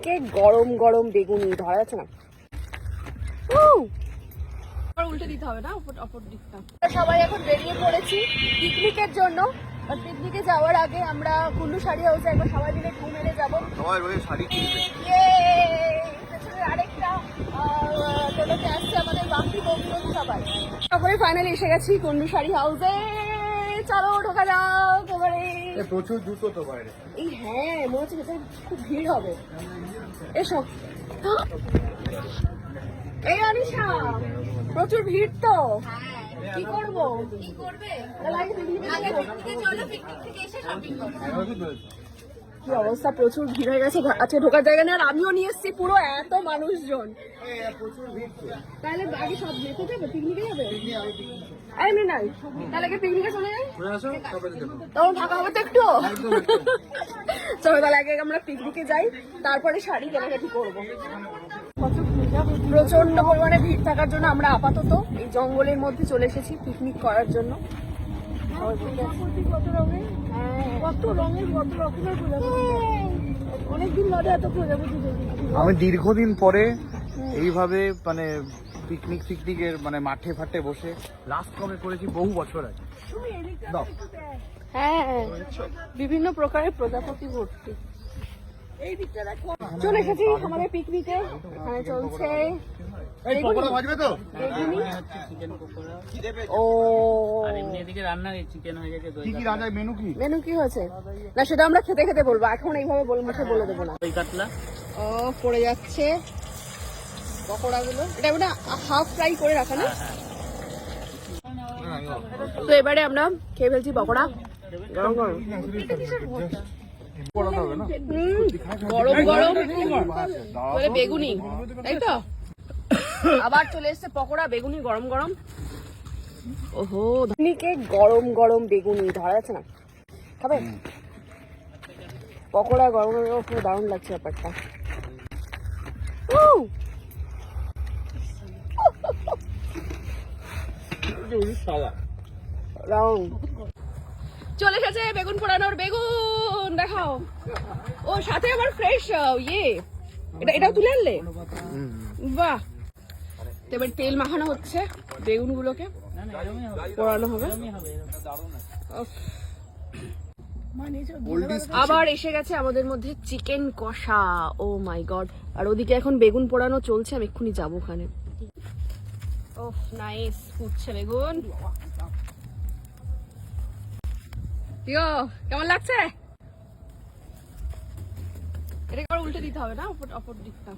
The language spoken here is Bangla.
পিকনিকে গরম গরম বেগুনি ধরা যাচ্ছে না। উল্টে দিতে হবে না অপর দিকটা। সবাই এখন বেরিয়ে পড়েছি পিকনিকের জন্য। পিকনিকে যাওয়ার আগে আমরা কুল্লু শাড়ি হাউসে একবার সবাই মিলে ঘুম মেরে যাবো। সবাই রয়ে শাড়ি কিনবে। আরেকটা টোটোতে আসছে আমাদের বাকি বন্ধু সবাই। তারপরে ফাইনালি এসে গেছি কুল্লু শাড়ি হাউসে। চলো ঢোকা যাক এবারে। প্রচুর জুতো তো বাইরে। এই হ্যাঁ মনে হচ্ছে ভেতরে খুব ভিড় হবে। এসো। এই অনিশা প্রচুর ভিড় তো কি করবো? কি করবে? কি অবস্থা, প্রচুর ভিড় হয়ে গেছে আজকে, ঢোকার জায়গা নেই। আর আমিও নিয়ে এসেছি পুরো এত মানুষজন। তাহলে আগে সব যেতে যাবে, পিকনিকে যাবে? এমনি নাই, তাহলে আগে পিকনিকে চলে যাই, তখন ফাঁকা হবে তো একটু। চলো তাহলে আগে আমরা পিকনিকে যাই, তারপরে শাড়ি কেনাকাটি করবো। প্রচন্ড পরিমাণে ভিড় থাকার জন্য আমরা আপাতত এই জঙ্গলের মধ্যে চলে এসেছি পিকনিক করার জন্য। আমি দীর্ঘদিন পরে এইভাবে মানে পিকনিকের মানে মাঠে ফাটে বসে লাস্ট কবে করেছি বহু বছর আগে। হ্যাঁ বিভিন্ন প্রকারের প্রজাপতি ভর্তি। চলে এসেছি আমাদের পিকনিকে। এখানে চলছে মেনু কি হয়েছে না সেটা আমরা খেতে খেতে বলবো, এখন এইভাবে মুখে বলে দেবো না। ও পড়ে যাচ্ছে পকোড়া গুলো, এটা ওটা হাফ ফ্রাই করে রাখা না। তো এবারে আমরা খেয়ে ফেলছি পকোড়া গরম গরম। গরম গরম বেগুনি, তাই তো? আবার চলে এসছে পকোড়া বেগুনি গরম গরম। ওহো পিকনিকে গরম গরম বেগুনি ধরা যাচ্ছে না, খাবে? পকোড়া গরম গরম খুব দারুণ লাগছে ব্যাপারটা। চলে এসেছে বেগুন পোড়ানোর বেগুন, দেখাও। ও সাথে আবার ফ্রেশ ইয়ে, এটাও তুলে আনলে, বাহ। এবার তেল মাখানো হচ্ছে বেগুন গুলোকে, পোড়ানো হবে। আবার এসে গেছে আমাদের মধ্যে চিকেন কষা, ও মাই গড। আর ওদিকে এখন বেগুন পোড়ানো চলছে, আমি এক্ষুনি যাবো ওখানে। ওহ নাইস, ফুটছে বেগুন। কেমন লাগছে? এটা উল্টে দিতে হবে না অপর দিকটা।